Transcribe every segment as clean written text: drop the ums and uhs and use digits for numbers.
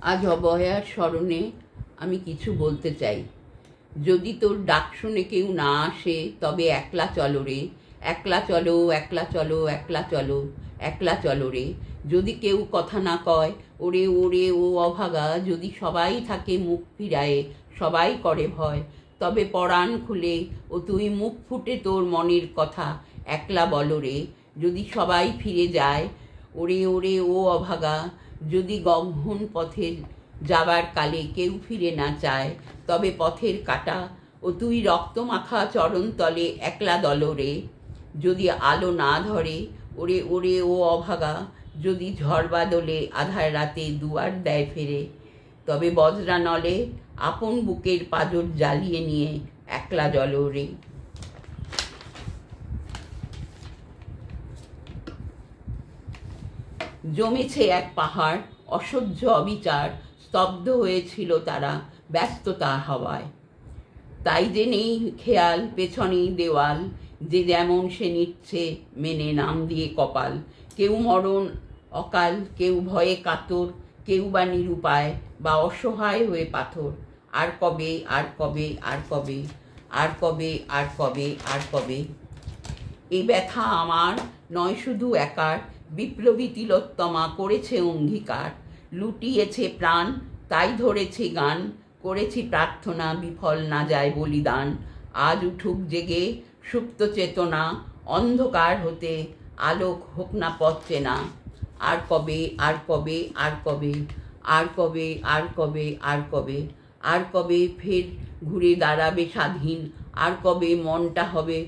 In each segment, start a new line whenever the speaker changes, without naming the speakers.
আজ অবহেয়ার স্মরণে আমি কিছু বলতে চাই। যদি তোর ডাক শুনে কেউ না আসে তবে একলা চলো রে, একলা চলো, একলা চলো, একলা চলো, একলা চলো রে। যদি কেউ কথা না কয়, ওরে ওরে ও অভাগা, যদি সবাই থাকে মুখ ফিরায়ে, সবাই করে ভয়, তবে পরাণ খুলে ও তুই মুখ ফুটে তোর মনের কথা একলা বলো রে। যদি সবাই ফিরে যায়, ওরে ওরে ও অভাগা, যদি গহন পথে যাবার কালে কেউ ফিরে না চায়, তবে পথের কাটা ও তুই রক্তমাখা চরণতলে একলা দলরে। যদি আলো না ধরে, ওরে ওরে ও অভাগা, যদি ঝড় বাদলে আধার রাতে দুয়ার দেয় ফেরে, তবে বজ্রা নলে আপন বুকের পাঁজর জ্বালিয়ে নিয়ে একলা জলরে। জমেছে এক পাহাড়, অসহ্য অবিচার, স্তব্ধ হয়েছিল তারা ব্যস্ততা হাওয়ায়। তাই যে নেই খেয়াল, পেছনেই দেওয়াল, যে যেমন সে নিচ্ছে মেনে নাম দিয়ে কপাল। কেউ মরণ অকাল, কেউ ভয়ে কাতর, কেউ বা নিরুপায় বা অসহায় হয়ে পাথর। আর কবে, আর কবে, আর কবে, আর কবে, আর কবে, আর কবে। এ ব্যথা আমার নয় শুধু একার, বিপ্লবী তিলোত্তমা করেছে অঙ্গীকার। লুটিয়েছে প্রাণ, তাই ধরেছে গান, করেছি প্রার্থনা বিফল না যায় বলিদান। আজ উঠুক জেগে সুপ্ত চেতনা, অন্ধকার হতে আলোক হোক না পথ চেনা। আর কবে, আর কবে, আর কবে, আর কবে, আর কবে, আর কবে, আর কবে ফের ঘুরে দাঁড়াবে স্বাধীন, আর কবে মনটা হবে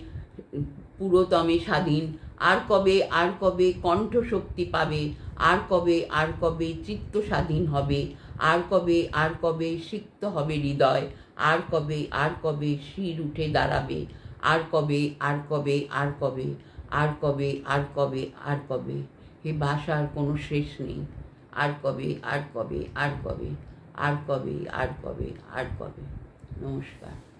পুরোতমে স্বাধীন। আর কবে, আর কবে কণ্ঠ শক্তি পাবে, আর কবে, আর কবে চিত্ত স্বাধীন হবে, আর কবে, আর কবে সিক্ত হবে হৃদয়, আর কবে, আর কবে শির উঠে দাঁড়াবে, আর কবে, আর কবে, আর কবে, আর কবে, আর কবে, আর কবে। হে ভাষার কোনো শেষ নেই। আর কবে, আর কবে, আর কবে, আর কবে, আর কবে, আর কবে। নমস্কার।